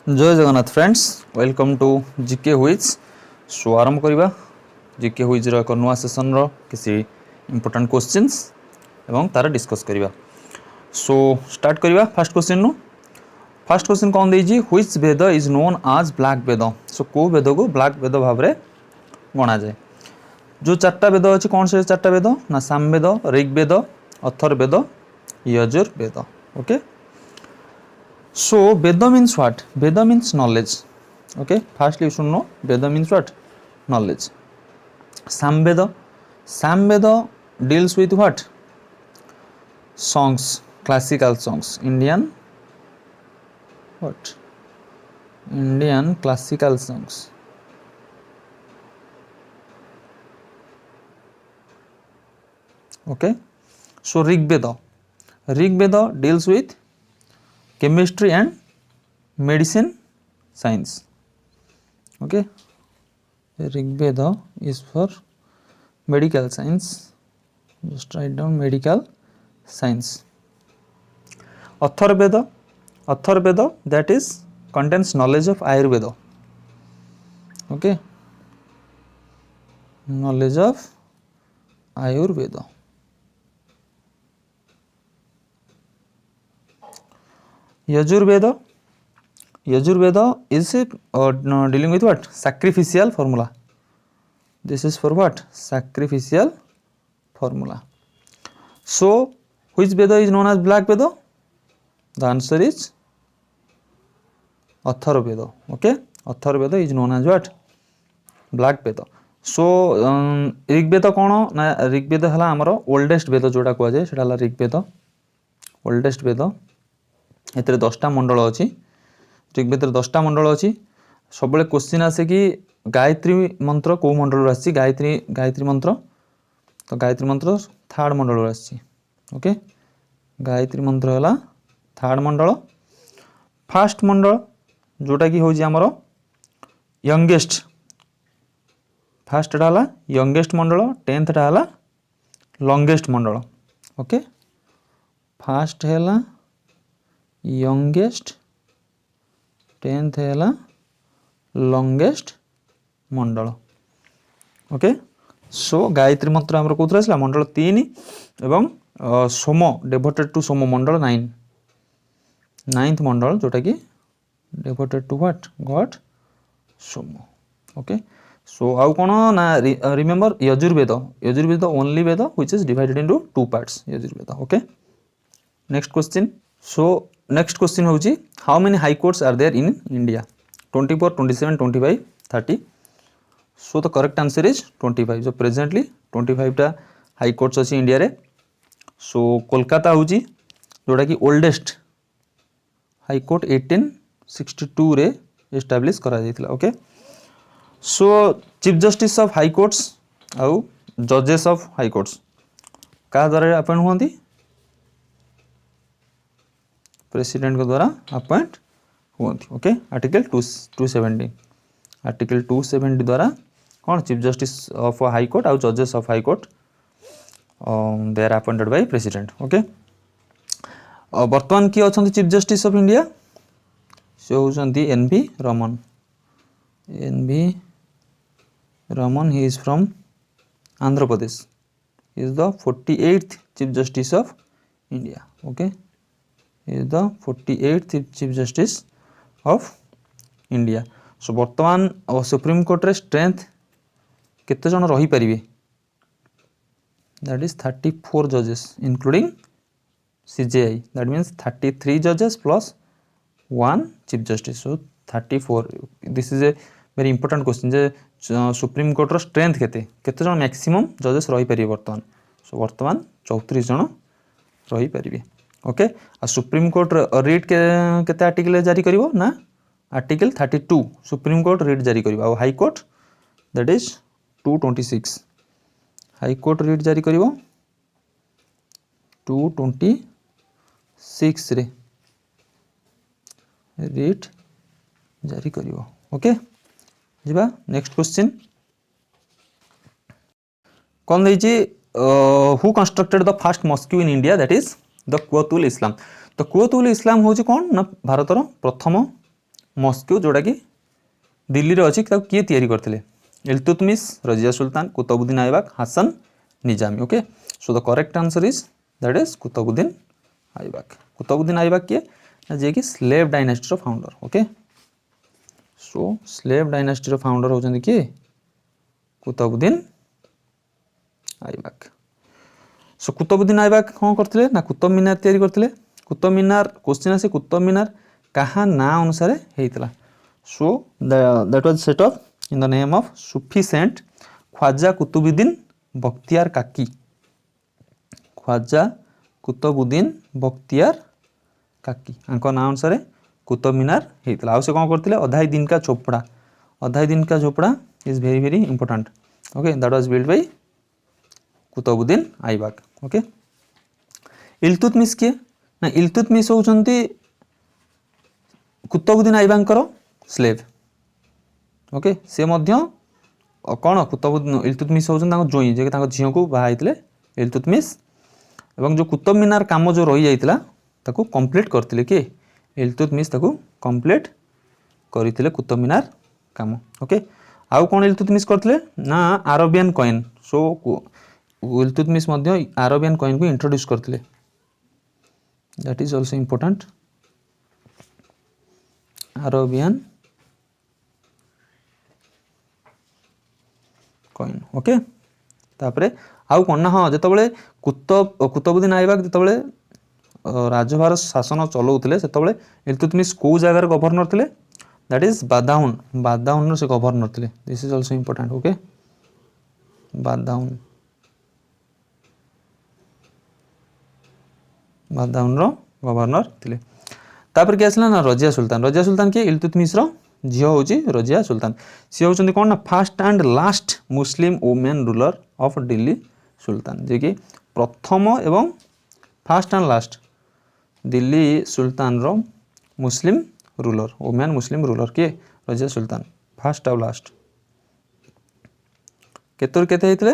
जय Jagannath friends, welcome to GK quiz. So आरंभ करवा जीके हुईज एक नुआ सेसन किसी इंपोर्टेंट क्वेश्चंस एवं तार डिस्कस करवा। सो स्टार्ट करवा फर्स्ट क्वेश्चन नु। फर्स्ट क्वेश्चन कौन देजी, which Veda is known as black Veda. So को वेद को ब्लैक वेद भाव में गणा जाए। जो चार्टा वेद अच्छी कौन से चार्टा वेद ना Samaveda, Rigveda, Atharvaveda, Yajurveda. Okay, so Veda means what? Veda means knowledge. Okay, firstly you should know Veda means what? Knowledge. Samveda, Samveda deals with what? Songs, classical songs. Indian what? Indian classical songs. Okay, so Rigveda, Rigveda deals with chemistry and medicine science. Okay, Rigveda is for medical science. Just write down medical science. Atharvaveda, Atharvaveda that is contains knowledge of Ayurveda. Okay, knowledge of Ayurveda. Yajurveda, Yajurveda is dealing with what? Sacrificial formula. This is for what? Sacrificial formula. So which Veda is known as black Veda? The answer is Atharvaveda. Okay, Atharvaveda is known as what? Black Veda. So Rigveda कौन ना, ऋग्वेद है आमर oldest वेद जोटा कहुए से Rigveda oldest वेद। एतिर 10टा मंडल अच्छी, ऋग्वेद 10टा मंडल अच्छी। सब question आसे कि गायत्री मंत्र कौ मंडल आसी, गायत्री गायत्री मंत्र, तो गायत्री मंत्र थर्ड मंडल आसी। ओके, गायत्री मंत्र है थर्ड मंडल। फास्ट मंडल जोटा कि हूँ आमर यंगेस्ट, फास्टा है यंगेस्ट मंडल, 10th है लंगेस्ट मंडल। ओके, फास्ट है youngest, 10th है longest मंडल। ओके, सो गायत्री मंत्र आमर कौन आसला मंडल 3 एवं सोम devoted to Som Mandal 9, 9th मंडल जोटा कि devoted to what god Soma. Okay, so आउ कौन ना remember Yajurveda, Yajurveda only Veda which is divided into 2 parts Yajurveda. Okay, next question. So next question होची how many high courts are there in India? 24, 27, 25, 30। So the correct answer is 25। जो presently 25 टा high courts अच्छी India रे। सो कोलकाता होची जोटा कि ओल्डेस्ट हाई कोर्ट 1862 रे establish करा जायतिला। Okay, so chief justice of high courts आउ जजेस ऑफ हाई कोर्ट्स का द्वारा अपॉइंट होती? प्रेसिडेंट के द्वारा अपॉइंट होती। ओके, आर्टिकल 270, आर्टिकल 270 द्वारा कौन chief justice of high court or जजेस of high court they are appointed by president. Okay, वर्तमान किए अच्छा चीफ जस्टिस ऑफ इंडिया? से होती NV. Raman, NV. Raman. He is from Andhra Pradesh, is the 48th chief justice of India. Okay, is the 48th chief justice of India. So वर्तमान supreme court रे strength केते जन रही परिबे? That is 34 judges including CJI, that means 33 judges plus 1 chief justice, so 34. This is a very important question जे supreme court रो strength केते जन मैक्सिमम जजेस रही परिबे वर्तमान? सो वर्तमान 34 जन रही परिबे। ओके, आ सुप्रीम कोर्ट रिट के आर्टिकल जारी करिवो ना? आर्टिकल 32 सुप्रीम कोर्ट रिट जारी करिवो। आ high court that is 226, high court writ जारी करिवो 226 रे रिट जारी करिवो। ओके, जिबा नेक्स्ट क्वेश्चन। कौन देछि who constructed the first mosque in India? That is the Quwwatul Islam. तो कुवतुल इस्लाम हूँ कौन ना भारतर प्रथम मस्को जोड़ा कि दिल्ली रे अछि ताको किए तयारी करथिले Iltutmish Razia Sultan Qutubuddin Aibak Hasan Nizami okay so the correct answer is that is Qutubuddin Aibak Qutubuddin Aibak किए जे कि स्लेव डायनेस्टी रो founder okay so slave dynasty रो फाउंडर होचंदी कि कुतुबुद्दीन ऐबक सो कुतुबुद्दीन ऐबक कोन करथिले ना कुतुब मीनार तयारी करथिले कुतुब मीनार क्वेश्चन आसे कुतुब मीनार कहा ना अनुसार हेइतला so that was set up in the name of sufi saint Khwaja Qutubuddin Bakhtiyar Kaki Khwaja Qutubuddin Bakhtiyar काकी आंको ना अनुसार कुतुब मीनार हेइतला आ से कोन करथिले Adhai Din Ka Jhonpra is very very important okay that was build by Qutubuddin Aibak okay Iltutmish के ना इल्तुतमिश होचंती कुतुबुद्दीन ऐबकर स्लेव ओके से मध्य कौन कुतुबुद्दीन इल्तुतमिश होचंती ताको जोई जे ताको झियो को बाहा आइतले इल्तुतमिश एवं जो कुतुब मीनार काम जो रही जाइतला ताको कंप्लीट करथिले के इल्तुतमिश ताको कंप्लीट करिथिले कुतुब मीनार काम ओके आउ कोन इल्तुतमिश करथिले ना अरबियन कॉइन सो इल्तुतमिश मध्य अरबियन कॉइन को इंट्रोड्यूस करथिले that is also important Arabian coin okay तापरे आउ कोन ना हां जेतबेले कुतुबुद्दीन ऐबक जेतबेले राजभार शासन चलाउथिले सेतबेले इल्तुतमिश को जगह गवर्नर थिले दैट इज बादाउन से गवर्नर थिले this is also important okay Badaun रो गवर्नर थिले तापर के आसला ना रजिया सुल्तान के इल्तुतमिश रो झियो होची रजिया सुल्तान सी होचंदी कोन ना first and last Muslim women ruler of Delhi sultan जे कि प्रथम एवं first and last Delhi sultan रो Muslim ruler women Muslim ruler के रजिया सुल्तान फर्स्ट और लास्ट केतोर केते हेतले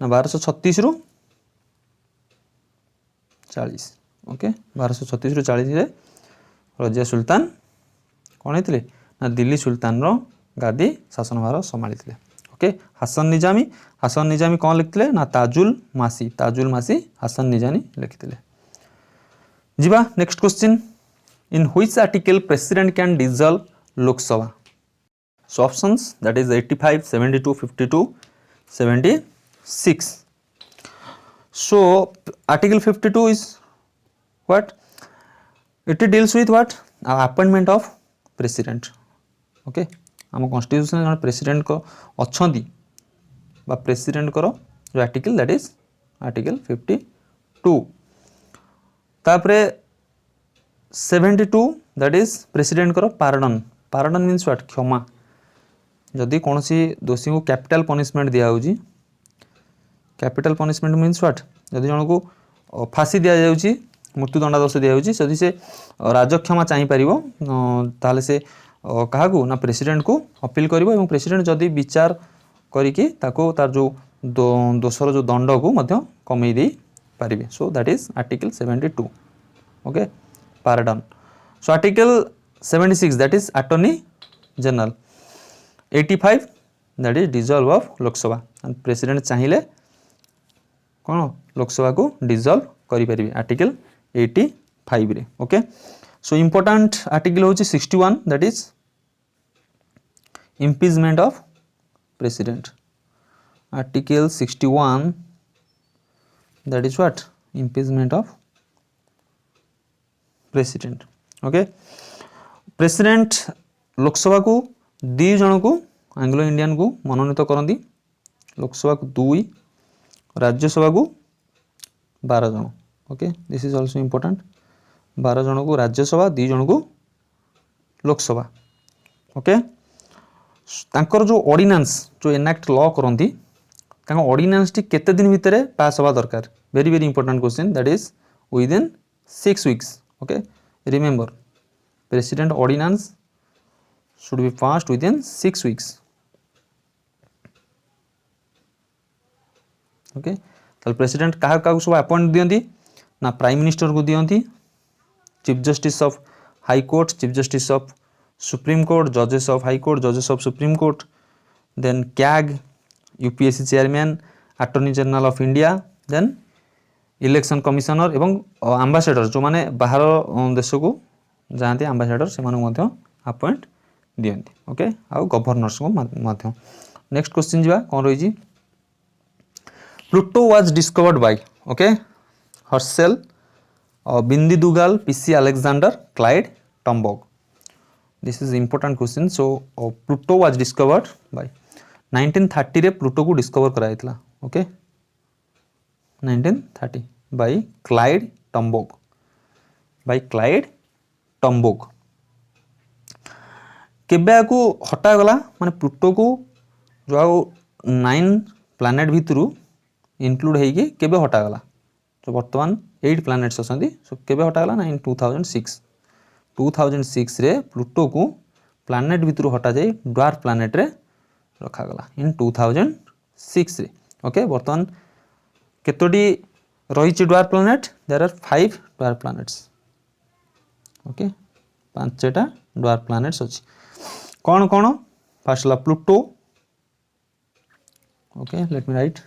ना 1236 रु 40 ओके 1236 रु 40 रे रजिया सुल्तान कोन हेतले ना दिल्ली सुल्तान रो गादी शासनभार संभाळिथिले ओके हसन निजामी कोन लिखथिले ना ताजुल मासी हसन निजामी लिखथिले जीवा next question in which article president can dissolve Lok Sabha so options that is 85 72 52 76 so article 52 is what it deals with what appointment of president okay हम कॉन्स्टिट्यूशन जन प्रेसिडेंट को अच्छी बा प्रेसिडेंट को जो आर्टिकल दैट इज आर्टिकल 52 तापरे 72 that is president को pardon means what क्षमा जदि कौन सी दोषी को कैपिटल पनिशमेंट दिया होजी कैपिटल पनिशमेंट मीन्स व्हाट जदि जन को फांसी दिया जाउची मृत्युदंडादेश दिया होजी जदि से राजक्षमा चाहि परिबो ताले से कहा को ना प्रेसिडेंट को अपील करिवो एवं प्रेसिडेंट जदि विचार करिकि ताको तार जो दोषर जो दंड को मध्य कमई दे पारिबे so that is article 72 okay pardon so article 76 that is attorney general 85 that is dissolve of Lok Sabha and president चाहिए कौन लोकसभा को डिसॉल्व करि परिबे आर्टिकल 85 रे ओके सो इंपोर्टेंट आर्टिकल होची 61 that is impeachment of president article 61 that is what impeachment of president okay president Lok Sabha को 2 जन को एंग्लो इंडियन को मनोनीत करती लोकसभा को 2 राज्यसभा को 12 जन okay this is also important 12 जन को राज्यसभा 2 जन को लोकसभा ओके तांकर जो ऑर्डिनेंस जो एनाक्ट लॉ करती ऑर्डिनेंस टी केते दिन भितर पास हवा दरकार very very important question that is with in 6 weeks okay remember president ordinance should be passed with in 6 weeks okay ताल प्रेसिडेंट कहा का सब अपॉइंट दियंती ना प्राइम मिनिस्टर को दियंती chief justice of high court chief justice of supreme court जजेस of high court, जजेस of supreme court, then CAG UPSC chairman, attorney general of India, then election commissioner एवं ambassador जो माने बाहर देश को जाती आम्बासेडर से अपॉइंट दियंती। ओके आउ गवर्नर्स को माध्यम। नेक्स्ट क्वेश्चन जीवा कौन रही Pluto was discovered by okay Herschel, बिंदी दुगाल, PC Alexander, Clyde Tombaugh. This is important question. So Pluto was discovered by 1930 रे प्लूटो को डिस्कवर कराइतला। Okay 1930 by Clyde Tombaugh, by Clyde Tombaugh. केबे को हटा गला माने प्लूटो को जो 9 प्लैनेट भितरु इंक्लूड है कि केबे हटा गला। तो वर्तमान 8 प्लैनेट्स अछंती। सो केबे हटा गला ना इन 2006 रे प्लूटो को प्लैनेट भितरु हटा जाई ड्वार्फ प्लैनेट रे रखा गला इन 2006 रे। ओके वर्तमान केतोडी रही dwarf planet, there are 5 dwarf planets. Okay 5टा ड्वार्फ प्लैनेट्स अछि। कौन कौन फर्स्ट ला Pluto. Okay let me write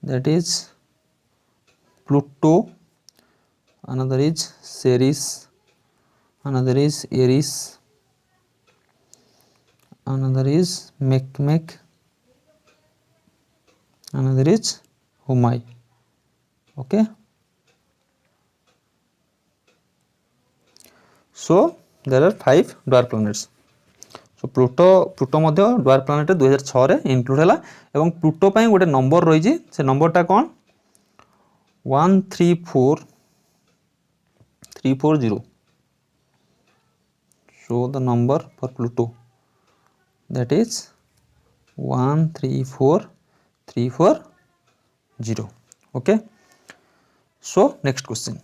that is Pluto, another is Ceres, another is Eris, another is Makemake, another is Humai. Okay, so there are 5 dwarf planets. So Pluto Madhya dwarf planet 2006 रे include हैला एवं Pluto पई गोटे number रही से नंबरटा कौन 134340। So the number for Pluto that is 134340। Okay so next question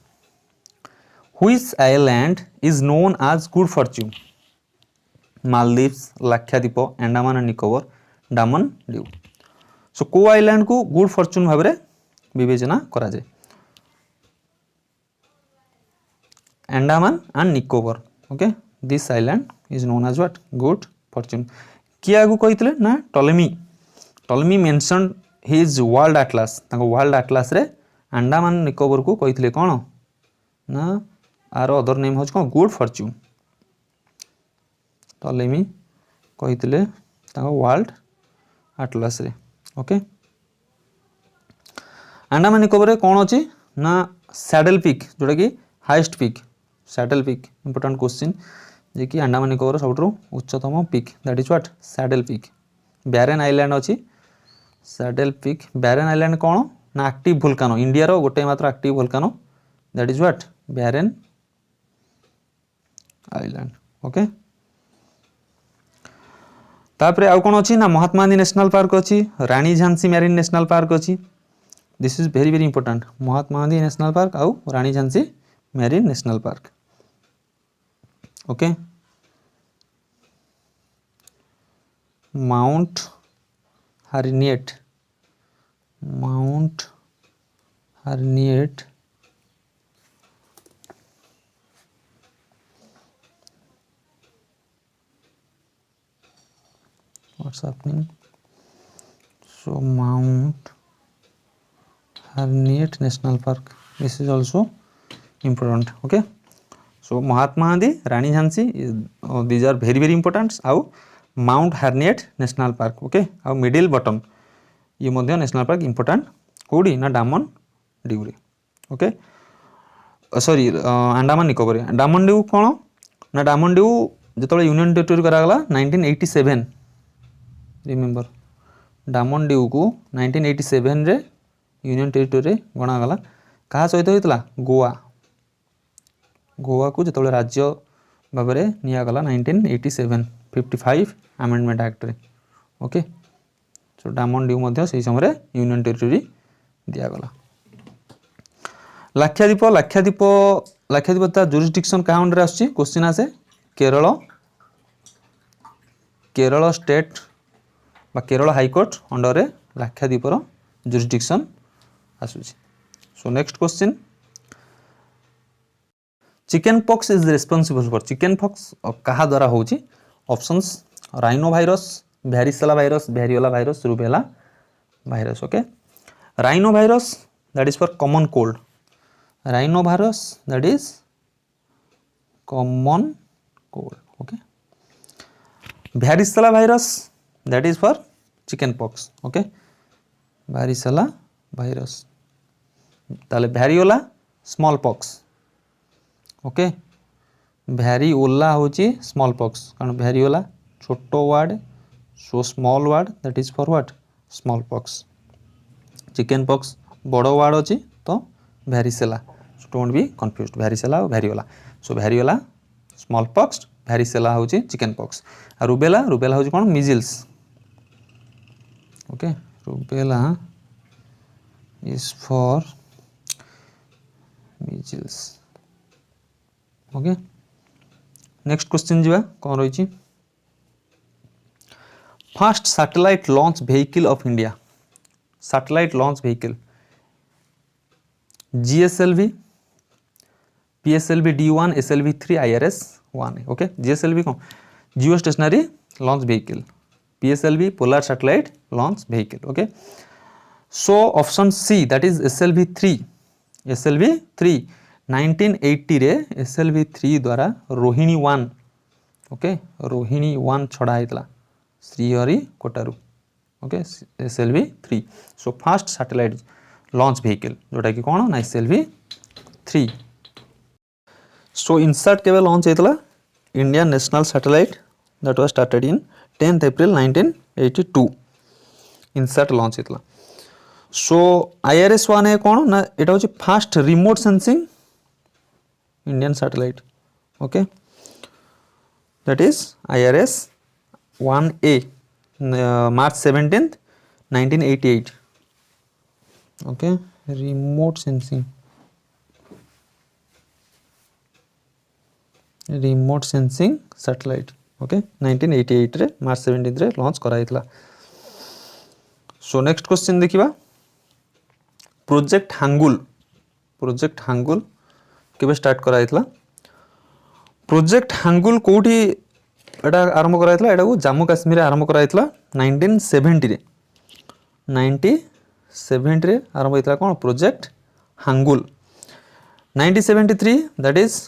which island is known as good fortune. Maldives, Lakshadweep, Andaman and Nicobar, Daman Diu. So को आइलैंड को गुड फॉर्च्यून भाव में विवेचना करा जाए Andaman and Nicobar. Okay this island is known as what good fortune. किए आगु कही ना Ptolemy mentioned his world atlas, world atlas रे अंडमान निकोबर को कही कौन ना आर अदर नेम हो गुड फॉर्च्यून। टॉलेमी कही वर्ल्ड एटलास रे। ओके अंडमान निकोबर रे कौन अच्छी ना सैडल पीक जोटा कि highest peak saddle peak. Important question जे कि अंडमान निकोबर सब उच्चतम peak that is what saddle peak. Barren island अच्छी सैडल पीक। बैरेन आइलैंड कौन ना एक्टिव वोल्कानो, इंडिया रो गोटे मात्र active volcano that is what barren island. Okay तापरे आउ कौन अच्छी ना महात्मा गांधी नेशनल पार्क अच्छी, Rani Jhansi marine national park अच्छी। This is very very important Mahatma Gandhi national park आउ Rani Jhansi marine national park. Okay mount Harriet, mount Harriet what's happening so Mount Harriet National Park this is also important. Okay so Mahatma Gandhi, Rani Jhansi these are very very important. आउ Mount Harriet National Park. okay आउ middle button ये मध्य national park important कोडी ना डामन डीव रे। Okay sorry Andaman Nicobar. Daman Diu कौन ना डामन डीव जो यूनियन टेरिटोरी करागला 1987 रिमेम्बर डामन डीव को 1987 रे यूनियन टेरिटोरी गणागला। क्या सहित होता गोवा, गोवा को जो राज्य भाव में निगला 1987 55 अमेंडमेंट एक्ट रे। ओके सो डामन डीव से समय यूनियन टेरिटोरी दिगला। लाक्षाद्वीप, लाक्षाद्वीप लाक्षाद्वीप तार जुरिस्डिक्शन क्या अंडर आसुची क्वेश्चन आसे केरल, केरल स्टेट बा केरल हाईकोर्ट अंडर रे लाक्षाद्वीपर जुरिस्डिक्शन आसुची। So next question chicken pox is responsible for chicken pox कहा द्वारा होची options rhino virus varicella virus variola virus rubella virus okay rhino virus that is for common cold rhino virus that is common cold okay varicella virus that is for chicken pox okay varicella virus ताले variola small pox okay variola होची small pox कारण variola छोटो word so small word that is for what small pox chicken pox बड़ word अच्छी तो varicella so don't be confused varicella और variola so variola small pox varicella होची chicken pox और rubella rubella होची कोन measles okay rubella is for measles okay next question जीवा कौन रही first satellite launch vehicle of India satellite launch vehicle GSLV PSLV D1 SLV 3 IRS 1 okay GSLV कौन geostationary launch vehicle PSLV polar satellite launch vehicle okay so option see that is SLV 3 1980 रे SLV 3 द्वारा Rohini 1 okay Rohini 1 छड़ा होता श्रीहरि कोटारू okay SLV 3 so first satellite launch vehicle जोटा कि कौन ना SLV 3 सो इनसैट केवे लॉन्च होता Indian national satellite that was started in 10th April 1982 INSAT launch होता सो IRS 1 है कौन ना एटा होची first remote sensing Indian satellite okay that is IRS 1A March 17th 1988 okay remote sensing satellite okay 1988 रे March 17th रे launch कराइतला सो next question देखिबा project hangul केबे स्टार्ट कराइतला प्रोजेक्ट हांगुल कोठी एटा आरंभ कराइतला एटा को जम्मू काश्मीर आरंभ कराइतला 1970 रे 1970 रे आरंभ होइतला कोन project Hangul 1973 that is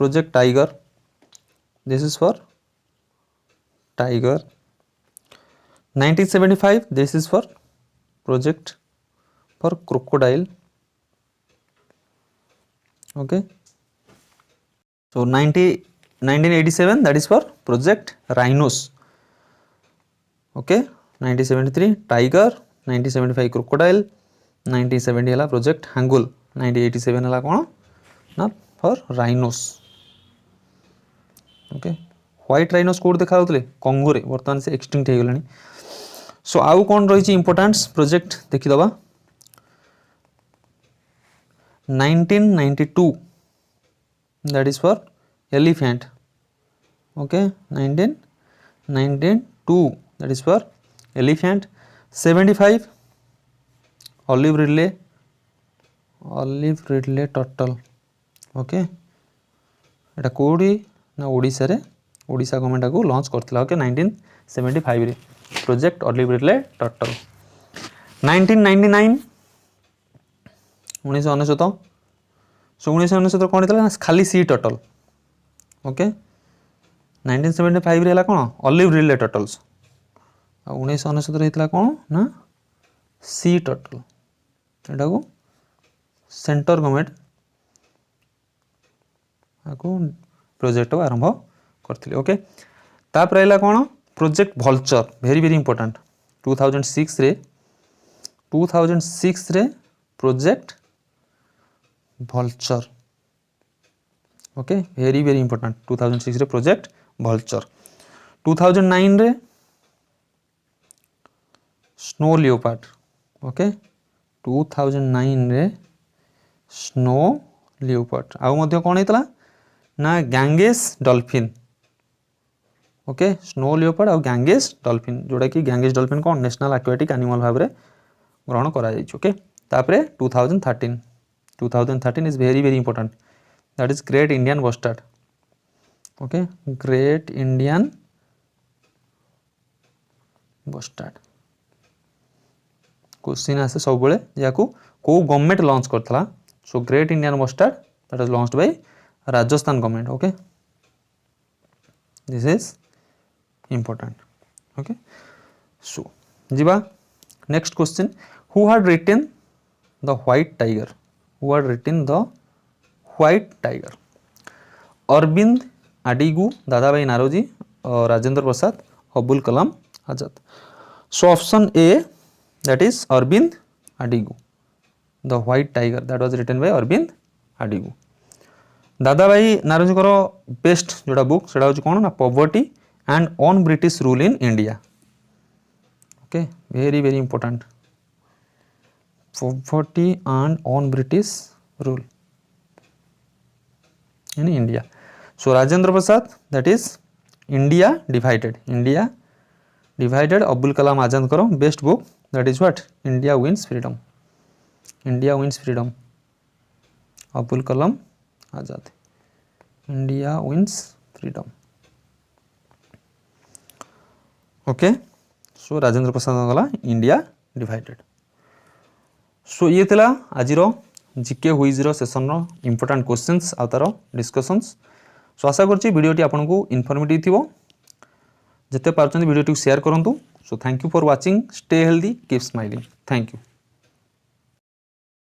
project tiger this is for tiger 1975 this is for project for crocodile okay so 1987 that is for project rhinos okay 1973 tiger 1975 crocodile 1970 हला project hangul 1987 हला कोन ना for rhinos okay white rhinos code देखा होतले कंगो रे वर्तमान से extinct हे गलानी सो आउ कोन रही importance project देखि दबा 1992 that is for elephant okay 1992 that is for elephant 75 olive ridley turtle okay एटा कोडी ना ओडिसा रे ओडिसा गवर्नमेंट को लॉन्च करथिला ओके 1975 रे प्रोजेक्ट olive ridley turtle 1999 1999 सो 1999 कौन होता खाली सी टर्टल ओके 1975 रे हला कौन ऑलिव रिडले टर्टल्स आ 1999 रे हितला कौन ना सी टर्टल एटा को सेंटर गवर्नमेंट आको प्रोजेक्ट को आरंभ करथिले ओके ताप रहला कौन project vulture very very important 2006 रे project vulture okay very very important 2006 रे प्रोजेक्ट vulture 2009 रे स्नो लियोपार्ड ओके 2009 रे स्नो लियोपार्ड आउ मध्य कोन हेतला ना Ganges dolphin okay snow leopard और गैंगेस डॉल्फिन जोड़ा कि गैंगेस डॉल्फिन कौन नेशनल एक्वाटिक एनिमल भाव में ग्रहण करा ओके तापरे 2013 is very very important that is great Indian bustard. Okay great Indian bustard question आसे सब बेले या को गवर्नमेंट लॉन्च करथला. So great Indian bustard that is launched by Rajasthan government. Okay this is important. Okay so jiba next question. Who had written the white tiger? Who had written the white tiger? Arvind Adigu, Dadabhai Naroji, Rajendra Prasad, Abul Kalam Azad. So option A, that is Arvind Adigu, the white tiger, that was written by Arvind Adigu. Dadabhai Naoroji को best जोड़ा book सेटा होची कोन ना poverty and on British rule in India. Okay very very important. Poverty and on British rule in India. So Rajendra Prasad, that is India Divided. India Divided. Abul Kalam Azad karo best book, that is what? India Wins Freedom. India Wins Freedom. Abul Kalam Azad. India Wins Freedom. Okay so Rajendra Prasad गला India divided. सो ये थिला आजिरो GK quiz रो session रो important questions आ तारो discussions. So आशा करछि वीडियोटी आपनको इन्फॉर्मेटिव थिबो. जते पारछन वीडियोटी शेयर करंतु. So thank you for watching. Stay healthy keep smiling. Thank you.